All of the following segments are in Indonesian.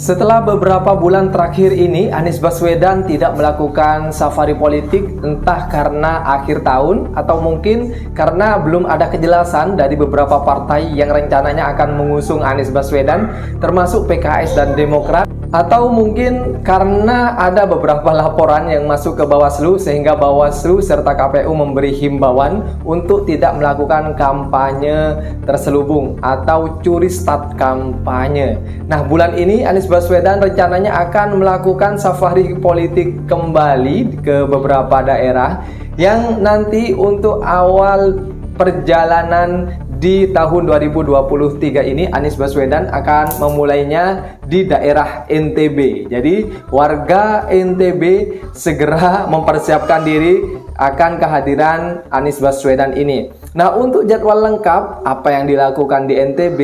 Setelah beberapa bulan terakhir ini, Anies Baswedan tidak melakukan safari politik, entah karena akhir tahun atau mungkin karena belum ada kejelasan dari beberapa partai yang rencananya akan mengusung Anies Baswedan, termasuk PKS dan Demokrat. Atau mungkin karena ada beberapa laporan yang masuk ke Bawaslu sehingga Bawaslu serta KPU memberi himbauan untuk tidak melakukan kampanye terselubung atau curi start kampanye. Nah, bulan ini Anies Baswedan rencananya akan melakukan safari politik kembali ke beberapa daerah yang nanti untuk awal perjalanan di tahun 2023 ini Anies Baswedan akan memulainya di daerah NTB. Jadi warga NTB segera mempersiapkan diri akan kehadiran Anies Baswedan ini. Nah, untuk jadwal lengkap apa yang dilakukan di NTB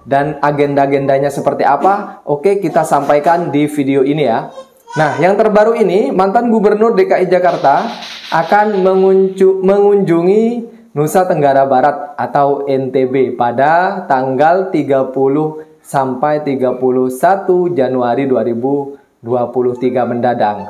dan agenda-agendanya seperti apa, oke, kita sampaikan di video ini ya. Nah, yang terbaru ini, mantan Gubernur DKI Jakarta akan mengunjungi Nusa Tenggara Barat atau NTB pada tanggal 30 sampai 31 Januari 2023 mendatang.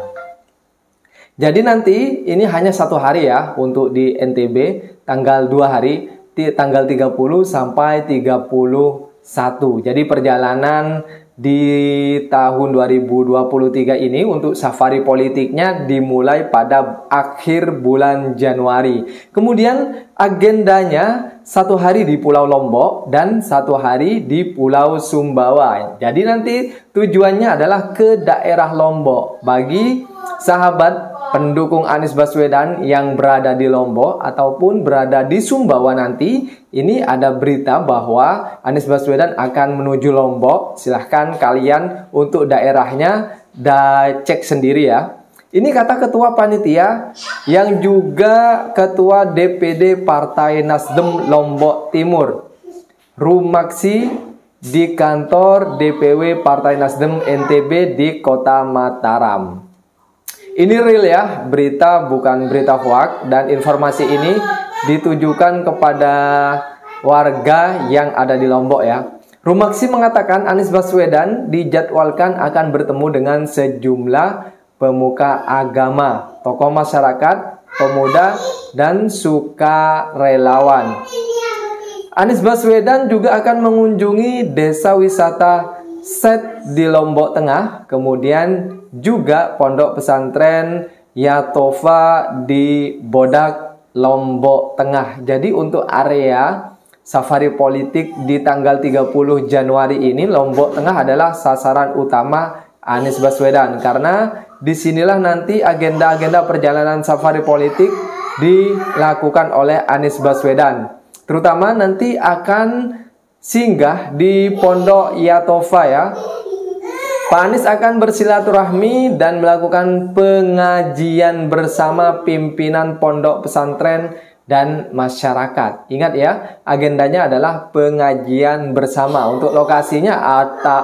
Jadi nanti ini hanya 1 hari ya untuk di NTB, tanggal 2 hari, tanggal 30 sampai 31. Jadi perjalanan di tahun 2023 ini untuk safari politiknya dimulai pada akhir bulan Januari. Kemudian agendanya 1 hari di Pulau Lombok dan 1 hari di Pulau Sumbawa. Jadi nanti tujuannya adalah ke daerah Lombok. Bagi sahabat pendukung Anies Baswedan yang berada di Lombok ataupun berada di Sumbawa nanti, ini ada berita bahwa Anies Baswedan akan menuju Lombok. Silahkan kalian untuk daerahnya cek sendiri ya. Ini kata ketua panitia yang juga ketua DPD Partai Nasdem Lombok Timur, Rumaksi, di kantor DPW Partai Nasdem NTB di Kota Mataram. Ini real ya, berita bukan berita hoax, dan informasi ini ditujukan kepada warga yang ada di Lombok ya. Rumaksi mengatakan Anies Baswedan dijadwalkan akan bertemu dengan sejumlah pemuka agama, tokoh masyarakat, pemuda, dan sukarelawan. Anies Baswedan juga akan mengunjungi desa wisata Set di Lombok Tengah, kemudian juga pondok pesantren Yatova di Bodak, Lombok Tengah. Jadi untuk area safari politik di tanggal 30 Januari ini, Lombok Tengah adalah sasaran utama Anies Baswedan, karena disinilah nanti agenda-agenda perjalanan safari politik dilakukan oleh Anies Baswedan. Terutama nanti akan singgah di Pondok Yatova ya. Pak Anies akan bersilaturahmi dan melakukan pengajian bersama pimpinan pondok pesantren dan masyarakat. Ingat ya, agendanya adalah pengajian bersama. Untuk lokasinya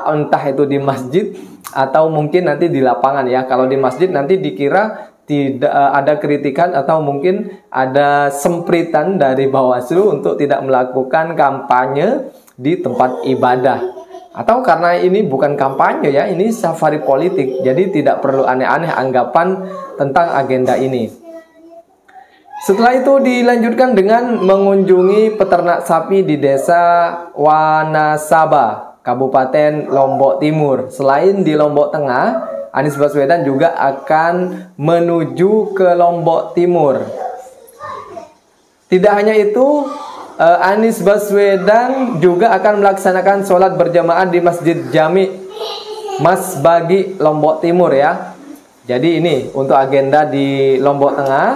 entah itu di masjid atau mungkin nanti di lapangan ya. Kalau di masjid nanti dikira tidak ada kritikan atau mungkin ada sempritan dari Bawaslu untuk tidak melakukan kampanye di tempat ibadah. Atau karena ini bukan kampanye ya, ini safari politik, jadi tidak perlu aneh-aneh anggapan tentang agenda ini. Setelah itu dilanjutkan dengan mengunjungi peternak sapi di desa Wanasaba, Kabupaten Lombok Timur. Selain di Lombok Tengah, Anies Baswedan juga akan menuju ke Lombok Timur. Tidak hanya itu, Anies Baswedan juga akan melaksanakan sholat berjamaah di Masjid Jami Mas Bagi Lombok Timur ya. Jadi ini untuk agenda di Lombok Tengah,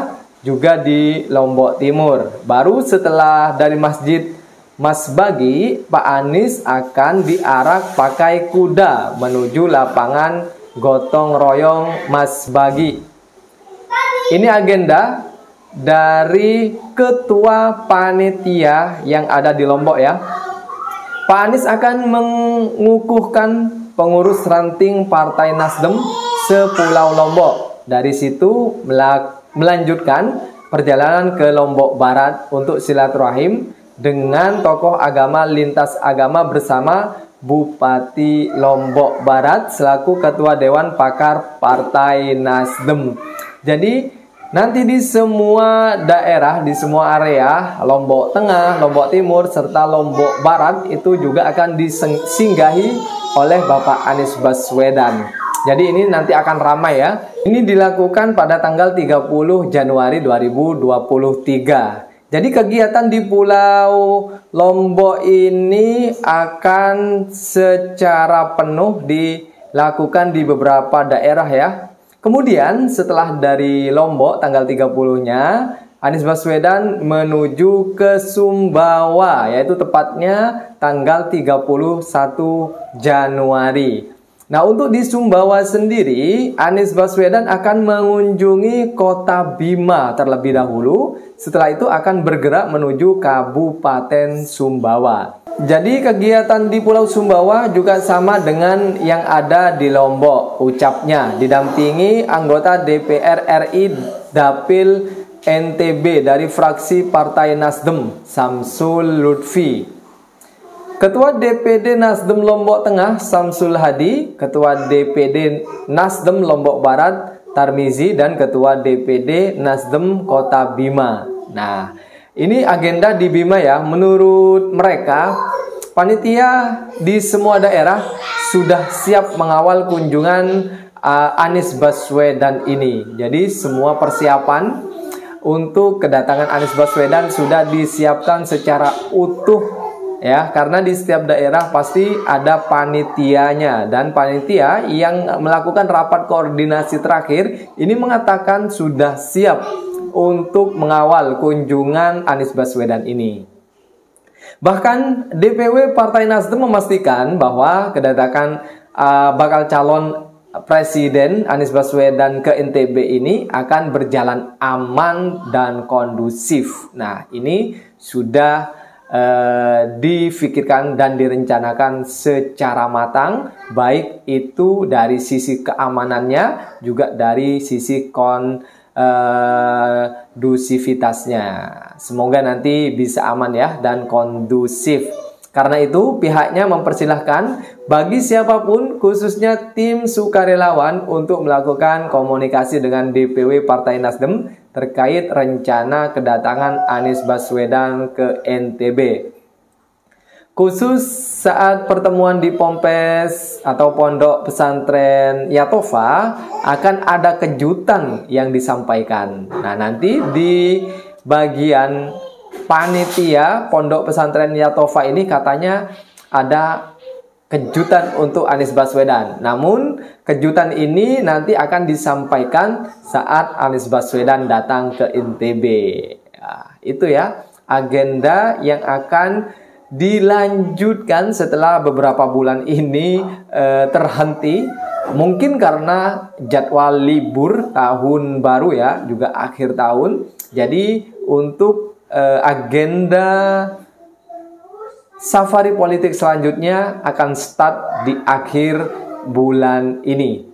juga di Lombok Timur. Baru setelah dari Masjid Mas Bagi, Pak Anies akan diarak pakai kuda menuju lapangan gotong royong Mas Bagi. Ini agenda dari Ketua Panitia yang ada di Lombok ya. Pak Anies akan mengukuhkan pengurus ranting Partai Nasdem sepulau Lombok. Dari situ melanjutkan perjalanan ke Lombok Barat untuk silaturahim dengan tokoh agama lintas agama bersama Bupati Lombok Barat selaku Ketua Dewan Pakar Partai Nasdem. Jadi nanti di semua daerah, di semua area, Lombok Tengah, Lombok Timur, serta Lombok Barat itu juga akan disinggahi oleh Bapak Anies Baswedan. Jadi ini nanti akan ramai ya. Ini dilakukan pada tanggal 30 Januari 2023. Jadi kegiatan di Pulau Lombok ini akan secara penuh dilakukan di beberapa daerah ya. Kemudian setelah dari Lombok tanggal 30-nya, Anies Baswedan menuju ke Sumbawa, yaitu tepatnya tanggal 31 Januari. Nah, untuk di Sumbawa sendiri, Anies Baswedan akan mengunjungi Kota Bima terlebih dahulu. Setelah itu akan bergerak menuju Kabupaten Sumbawa. Jadi kegiatan di Pulau Sumbawa juga sama dengan yang ada di Lombok. Ucapnya didampingi anggota DPR RI Dapil NTB dari fraksi Partai Nasdem, Samsul Lutfi. Ketua DPD Nasdem Lombok Tengah, Samsul Hadi. Ketua DPD Nasdem Lombok Barat, Tarmizi. Dan Ketua DPD Nasdem Kota Bima. Nah, ini agenda di Bima ya. Menurut mereka, panitia di semua daerah sudah siap mengawal kunjungan Anies Baswedan ini. Jadi semua persiapan untuk kedatangan Anies Baswedan sudah disiapkan secara utuh ya, karena di setiap daerah pasti ada panitianya, dan panitia yang melakukan rapat koordinasi terakhir ini mengatakan sudah siap untuk mengawal kunjungan Anies Baswedan ini. Bahkan DPW Partai Nasdem memastikan bahwa kedatangan bakal calon Presiden Anies Baswedan ke NTB ini akan berjalan aman dan kondusif. Nah, ini sudah difikirkan dan direncanakan secara matang, baik itu dari sisi keamanannya juga dari sisi kondusivitasnya. Semoga nanti bisa aman ya dan kondusif. Karena itu pihaknya mempersilahkan bagi siapapun khususnya tim sukarelawan untuk melakukan komunikasi dengan DPW Partai Nasdem terkait rencana kedatangan Anies Baswedan ke NTB. Khusus saat pertemuan di Pompes atau Pondok Pesantren Yatofa akan ada kejutan yang disampaikan. Nah, nanti di bagian panitia Pondok Pesantren Yatofa ini katanya ada kejutan untuk Anies Baswedan. Namun kejutan ini nanti akan disampaikan saat Anies Baswedan datang ke NTB. Nah, itu ya agenda yang akan dilanjutkan setelah beberapa bulan ini terhenti. Mungkin karena jadwal libur tahun baru ya, juga akhir tahun. Jadi untuk agenda safari politik selanjutnya akan start di akhir bulan ini.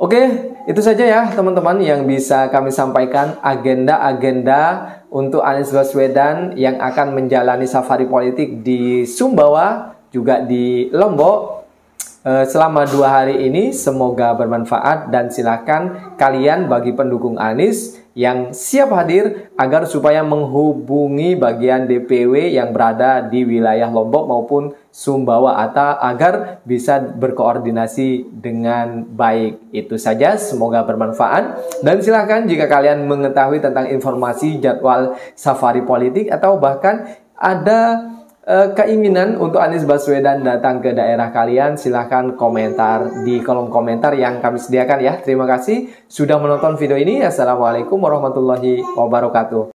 Oke, itu saja ya teman-teman yang bisa kami sampaikan agenda-agenda untuk Anies Baswedan yang akan menjalani safari politik di Sumbawa juga di Lombok selama 2 hari ini. Semoga bermanfaat dan silakan kalian bagi pendukung Anies yang siap hadir agar supaya menghubungi bagian DPW yang berada di wilayah Lombok maupun Sumbawa atau agar bisa berkoordinasi dengan baik. Itu saja, semoga bermanfaat dan silakan jika kalian mengetahui tentang informasi jadwal safari politik atau bahkan ada keinginan untuk Anies Baswedan datang ke daerah kalian, silahkan komentar di kolom komentar yang kami sediakan ya. Terima kasih sudah menonton video ini. Assalamualaikum warahmatullahi wabarakatuh.